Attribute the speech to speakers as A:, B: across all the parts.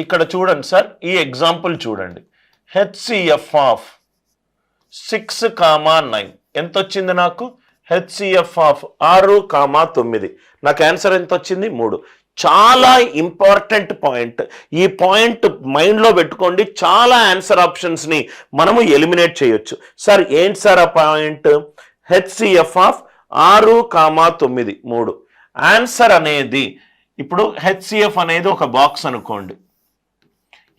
A: ఇక్కడ చూడండి సార్, ఈ ఎగ్జాంపుల్ చూడండి. హెచ్సిఎఫ్ ఆఫ్ 6,9 ఎంత వచ్చింది నాకు? HCF of 6,9. నాకు ఆన్సర్ ఎంత వచ్చింది? 3. చాలా ఇంపార్టెంట్ పాయింట్. ఈ పాయింట్ మైండ్లో పెట్టుకోండి. చాలా ఆన్సర్ ఆప్షన్స్ని మనము ఎలిమినేట్ చేయొచ్చు. సార్ ఏంటి సార్ ఆ పాయింట్? HCF of 6,9 3. ఆన్సర్ అనేది ఇప్పుడు హెచ్సిఎఫ్ అనేది ఒక బాక్స్ అనుకోండి.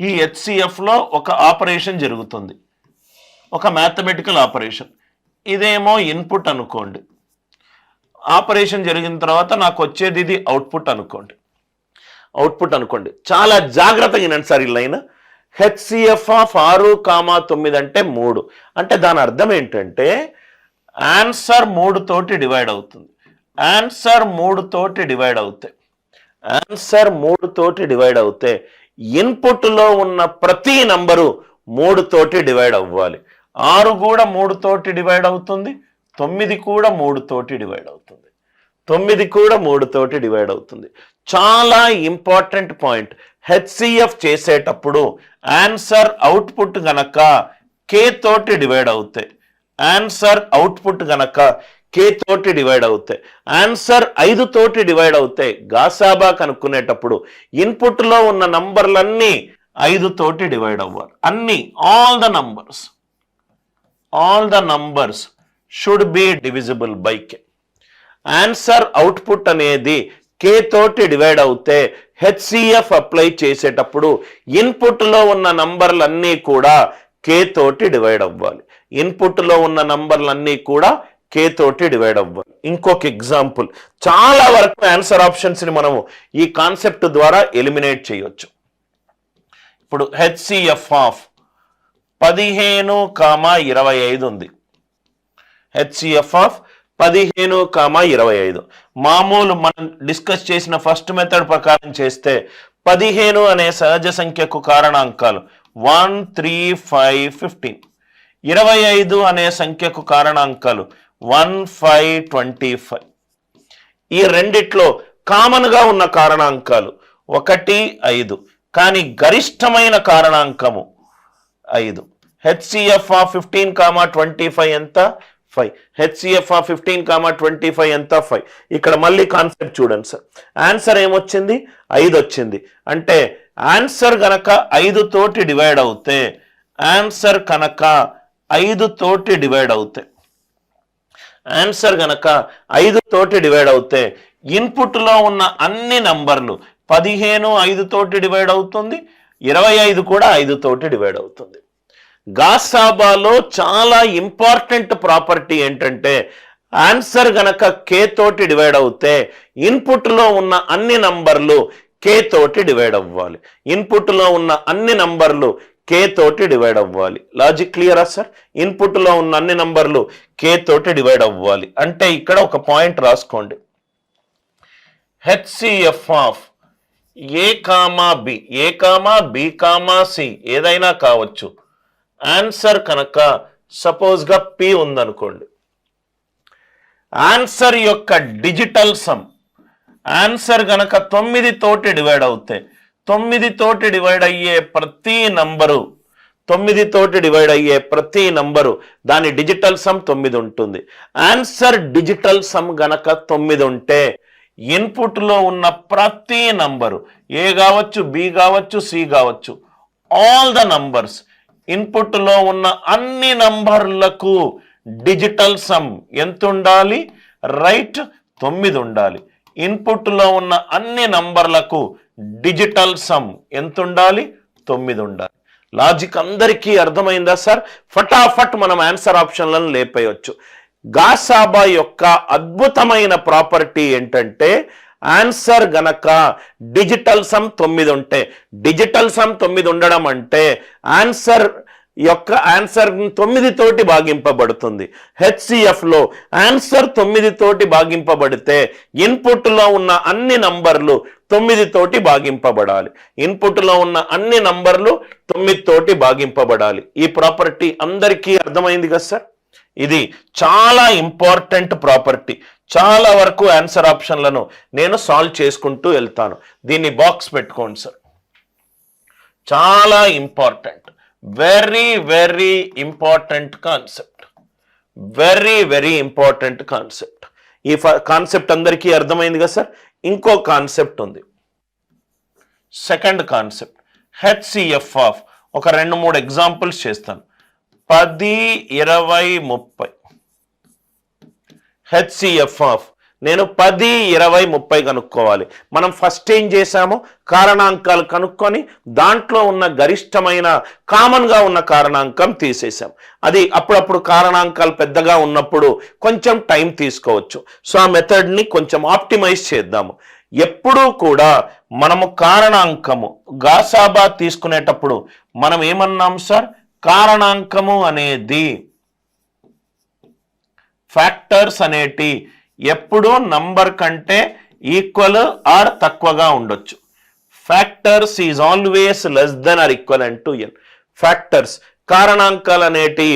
A: ఈ హెచ్సిఎఫ్లో ఒక ఆపరేషన్ జరుగుతుంది, ఒక మ్యాథమెటికల్ ఆపరేషన్. ఇదేమో ఇన్పుట్ అనుకోండి. ఆపరేషన్ జరిగిన తర్వాత నాకు వచ్చేది ఇది అవుట్పుట్ అనుకోండి. చాలా జాగ్రత్తగా వినండి సార్ ఈ లైన్. హెచ్సిఎఫ్ ఆఫ్ 6,9 అంటే 3. అంటే దాని అర్థం ఏంటంటే ఆన్సర్ 3 తోటి డివైడ్ అవుతుంది. ఆన్సర్ 3 తోటి డివైడ్ అవుతే ఇన్పుట్లో ఉన్న ప్రతి నంబరు 3 తోటి డివైడ్ అవ్వాలి. 6 కూడా 3 తోటి డివైడ్ అవుతుంది, 9 కూడా 3 తోటి డివైడ్ అవుతుంది. చాలా ఇంపార్టెంట్ పాయింట్. హెచ్సిఎఫ్ చేసేటప్పుడు ఆన్సర్ అవుట్పుట్ గనక కే తోటి డివైడ్ అవుతాయి. ఆన్సర్ 5 తోటి డివైడ్ అవుతాయి. గాసాబా కనుక్కునేటప్పుడు ఇన్పుట్లో ఉన్న నంబర్లన్నీ 5 తోటి డివైడ్ అవ్వాలి. అన్ని all the numbers should be divisible by K. Answer output అనేది కే తోటి డివైడ్ అవుతే హెచ్సిఎఫ్ అప్లై చేసేటప్పుడు ఇన్పుట్లో ఉన్న నంబర్లన్నీ కూడా కే తోటి డివైడ్ అవ్వాలి. ఇంకొక ఎగ్జాంపుల్. చాలా వరకు ఆన్సర్ ఆప్షన్స్ ని మనము ఈ కాన్సెప్ట్ ద్వారా ఎలిమినేట్ చేయొచ్చు. ఇప్పుడు హెచ్సిఎఫ్ ఆఫ్ 15,25 ఉంది. హెచ్సిఎఫ్ ఆఫ్ 15,25 మామూలు మనం డిస్కస్ చేసిన ఫస్ట్ మెథడ్ ప్రకారం చేస్తే 15 అనే సహజ సంఖ్యకు కారణాంకాలు 1, 3, 5, 15. 25 అనే సంఖ్యకు కారణాంకాలు 1, 5, 25. ఈ రెండిట్లో కామన్ గా ఉన్న కారణాంకాలు 1, 5, కానీ గరిష్టమైన కారణాంకము 5. హెచ్సిఎఫ్ ఆఫ్ 15,25 ఎంత? 5. హెచ్సిఎఫ్ ఆఫ్ 15,25 ఎంత? 5. ఇక్కడ మళ్ళీ కాన్సెప్ట్ చూడండి సార్. ఆన్సర్ ఏమొచ్చింది? 5 వచ్చింది. అంటే ఆన్సర్ గనక 5 తోటి డివైడ్ అవుతే ఇన్పుట్లో ఉన్న అన్ని నంబర్లు 15 5 తోటి డివైడ్ అవుతుంది, 25 కూడా 5 తోటి డివైడ్ అవుతుంది. గాసాబాలో చాలా ఇంపార్టెంట్ ప్రాపర్టీ ఏంటంటే ఆన్సర్ గనక కే తోటి డివైడ్ అవుతే ఇన్పుట్లో ఉన్న అన్ని నంబర్లు కే తోటి డివైడ్ అవ్వాలి. లాజిక్ క్లియరా సార్? ఇన్పుట్లో ఉన్న అన్ని నంబర్లు కే తోటి డివైడ్ అవ్వాలి. అంటే ఇక్కడ ఒక పాయింట్ రాసుకోండి. HCF of A comma B comma C ఏదైనా కావచ్చు. ఆన్సర్ కనుక సపోజ్ గా పి ఉందనుకోండి. ఆన్సర్ యొక్క డిజిటల్ సమ్ ఆన్సర్ గనక 9 తోటి డివైడ్ అవుతే 9 తోటి డివైడ్ అయ్యే ప్రతి నంబరు దాని డిజిటల్ సమ్ 9 ఉంటుంది. ఆన్సర్ డిజిటల్ సమ్ గనక 9 ఉంటే ఇన్పుట్లో ఉన్న ప్రతి నంబరు ఏ కావచ్చు, బి కావచ్చు, సి కావచ్చు, ఆల్ ద నంబర్స్ ఇన్పుట్లో ఉన్న అన్ని నంబర్లకు డిజిటల్ సమ్ ఎంత ఉండాలి? రైట్, 9 ఉండాలి. ఇన్పుట్లో ఉన్న అన్ని నంబర్లకు డిజిటల్ సమ్ ఎంత ఉండాలి? 9 ఉండాలి. లాజిక్ అందరికీ అర్థమైందా సార్? ఫటాఫట్ మనం ఆన్సర్ ఆప్షన్లను లేపేయచ్చు. గాసాబా యొక్క అద్భుతమైన ప్రాపర్టీ ఏంటంటే ఆన్సర్ గనక డిజిటల్ సమ్ 9 ఉంటే, డిజిటల్ సమ్ 9 ఉండడం అంటే ఆన్సర్ 9 తోటి భాగింపబడుతుంది. హెచ్సిఎఫ్ లో ఆన్సర్ 9 తోటి భాగింపబడితే ఇన్పుట్లో ఉన్న అన్ని నంబర్లు 9 తోటి భాగింపబడాలి. ఈ ప్రాపర్టీ అందరికీ అర్థమైంది కదా సార్? ఇది చాలా ఇంపార్టెంట్ ప్రాపర్టీ. చాలా వరకు ఆన్సర్ ఆప్షన్లను నేను సాల్వ్ చేసుకుంటూ వెళ్తాను. దీన్ని బాక్స్ పెట్టుకోండి సార్. చాలా important, very very important concept, very very important concept. ఈ కాన్సెప్ట్ అందరికీ అర్థమైంది కదా సార్. ఇంకో కాన్సెప్ట్ ఉంది, సెకండ్ కాన్సెప్ట్ హెచ్సిఎఫ్ ఆఫ్. ఒక 2-3 ఎగ్జాంపుల్స్ చేస్తాను. 10, 20, 30 హెచ్సిఎఫ్ ఆఫ్. నేను 10, 20, 30 కనుక్కోవాలి. మనం ఫస్ట్ ఏం చేశాము, కారణాంకాలు కనుక్కొని దాంట్లో ఉన్న గరిష్టమైన కామన్గా ఉన్న కారణాంకం తీసేసాం. అది అప్పుడప్పుడు కారణాంకాలు పెద్దగా ఉన్నప్పుడు కొంచెం టైం తీసుకోవచ్చు. సో ఆ మెథడ్ని కొంచెం ఆప్టిమైజ్ చేద్దాము. ఎప్పుడూ కూడా మనము కారణాంకము గాసాబా తీసుకునేటప్పుడు మనం ఏమన్నాం సార్, కారణాంకము అనేది ఫ్యాక్టర్స్ అనేటి ఎప్పుడు నంబర్ కంటే ఈక్వల్ ఆర్ తక్కువగా ఉండొచ్చు. Factors is always less than or equivalent to N. Factors కారణాంకాలు అనేటి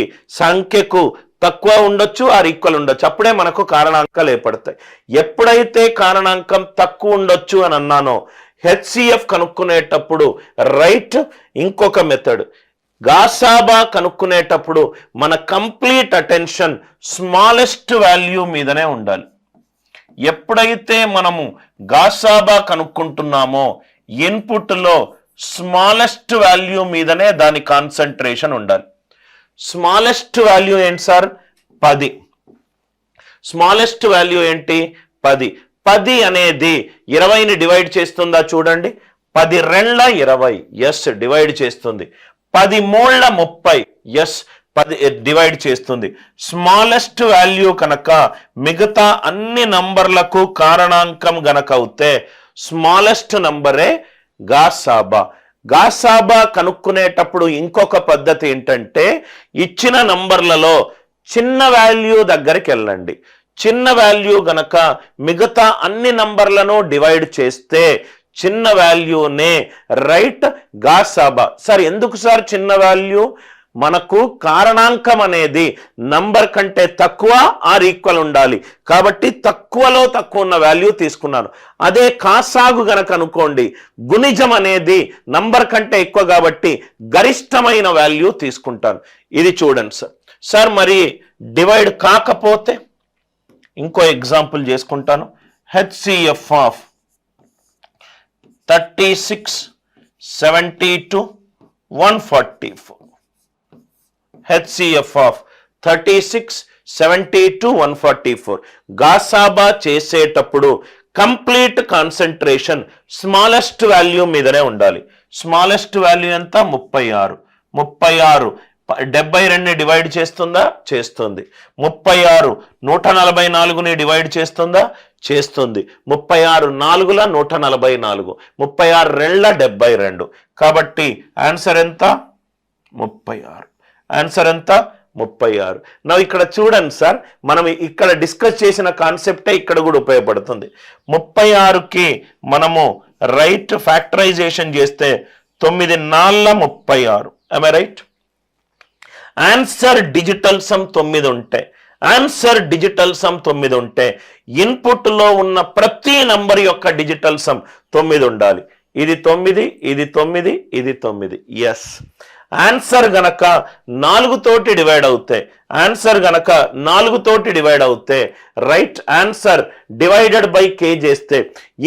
A: సంఖ్యకు తక్కువ ఉండొచ్చు ఆర్ ఈక్వల్ ఉండొచ్చు, అప్పుడే మనకు కారణాంకాలు ఏర్పడతాయి. ఎప్పుడైతే కారణాంకం తక్కువ ఉండొచ్చు అని అన్నానో హెచ్సిఎఫ్ కనుక్కునేటప్పుడు రైట్. ఇంకొక మెథడ్ గాసాబా కనుక్కునేటప్పుడు మన కంప్లీట్ అటెన్షన్ స్మాలెస్ట్ వాల్యూ మీదనే ఉండాలి. ఎప్పుడైతే మనము గాసాబా కనుక్కుంటున్నామో ఇన్పుట్లో స్మాలెస్ట్ వాల్యూ మీదనే దాని కాన్సన్ట్రేషన్ ఉండాలి. స్మాలెస్ట్ వాల్యూ ఏంటి సార్, 10. స్మాలెస్ట్ వాల్యూ ఏంటి, 10. 10 అనేది 20ని డివైడ్ చేస్తుందా చూడండి. 10 2 20, ఎస్ డివైడ్ చేస్తుంది. 10 3 30, ఎస్ 10 డివైడ్ చేస్తుంది. స్మాలెస్ట్ వాల్యూ కనుక మిగతా అన్ని నంబర్లకు కారణాంకం గనక అవుతే స్మాలెస్ట్ నంబరే గాసాబా. గాసాబా కనుక్కునేటప్పుడు ఇంకొక పద్ధతి ఏంటంటే ఇచ్చిన నంబర్లలో చిన్న వాల్యూ దగ్గరికి వెళ్ళండి. చిన్న వాల్యూ గనక మిగతా అన్ని నంబర్లను డివైడ్ చేస్తే చిన్న వాల్యూనే రైట్ గాసాబా. సార్ ఎందుకు సార్ చిన్న వాల్యూ? మనకు కారణాంకం అనేది నంబర్ కంటే తక్కువ ఆర్ ఈక్వల్ ఉండాలి కాబట్టి తక్కువలో తక్కువ ఉన్న వాల్యూ తీసుకున్నాను. అదే కాసాగు గనక అనుకోండి, గుణిజం అనేది నంబర్ కంటే ఎక్కువ కాబట్టి గరిష్టమైన వాల్యూ తీసుకుంటాను. ఇది చూడండి సార్. సార్ మరి డివైడ్ కాకపోతే ఇంకో ఎగ్జాంపుల్ చేసుకుంటాను. HCF of 36, 72, 144. HCF of 36, 72, 144. గాసాబా చేసేటప్పుడు కంప్లీట్ కాన్సన్ట్రేషన్ స్మాలెస్ట్ వాల్యూ మీదనే ఉండాలి. స్మాలెస్ట్ వాల్యూ ఎంత, 36. 36 72ని డివైడ్ చేస్తుందా, చేస్తుంది. 36 144ని డివైడ్ చేస్తుందా, చేస్తుంది. 36 4ల 144, 36 2ల 72. కాబట్టి ఆన్సర్ ఎంత, 36. ఆన్సర్ ఎంత, 36. నా ఇక్కడ చూడండి సార్, మనం ఇక్కడ డిస్కస్ చేసిన కాన్సెప్టే ఇక్కడ కూడా ఉపయోగపడుతుంది. 36కి మనము రైట్ ఫ్యాక్టరైజేషన్ చేస్తే 9 4 36. am I right? Answer digital sum 9 ఉంటే, ఆన్సర్ డిజిటల్ సమ్ 9 ఉంటే ఇన్పుట్లో ఉన్న ప్రతి నంబర్ యొక్క డిజిటల్ సమ్ 9 ఉండాలి. ఇది 9, ఇది 9, ఇది 9. ఎస్. ఆన్సర్ గనక 4 తోటి డివైడ్ అవుతే, ఆన్సర్ గనక 4 తోటి డివైడ్ అవుతే రైట్ ఆన్సర్ డివైడెడ్ బై కే చేస్తే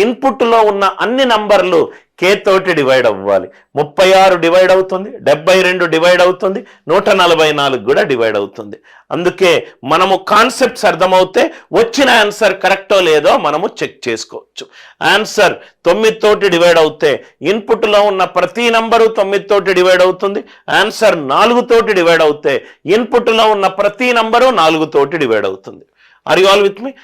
A: ఇన్పుట్లో ఉన్న అన్ని నంబర్లు కే తోటి డివైడ్ అవ్వాలి. 36 డివైడ్ అవుతుంది, 72 డివైడ్ అవుతుంది, 144 కూడా డివైడ్ అవుతుంది. అందుకే మనము కాన్సెప్ట్స్ అర్థమవుతే వచ్చిన ఆన్సర్ కరెక్టో లేదో మనము చెక్ చేసుకోవచ్చు. ఆన్సర్ 9 తోటి డివైడ్ అవుతే ఇన్పుట్లో ఉన్న ప్రతి నంబరు 9 తోటి డివైడ్ అవుతుంది. ఆన్సర్ 4 తోటి డివైడ్ అవుతే ఇన్పుట్లో ఉన్న ప్రతి నంబరు 4 తోటి డివైడ్ అవుతుంది. Are you all with me?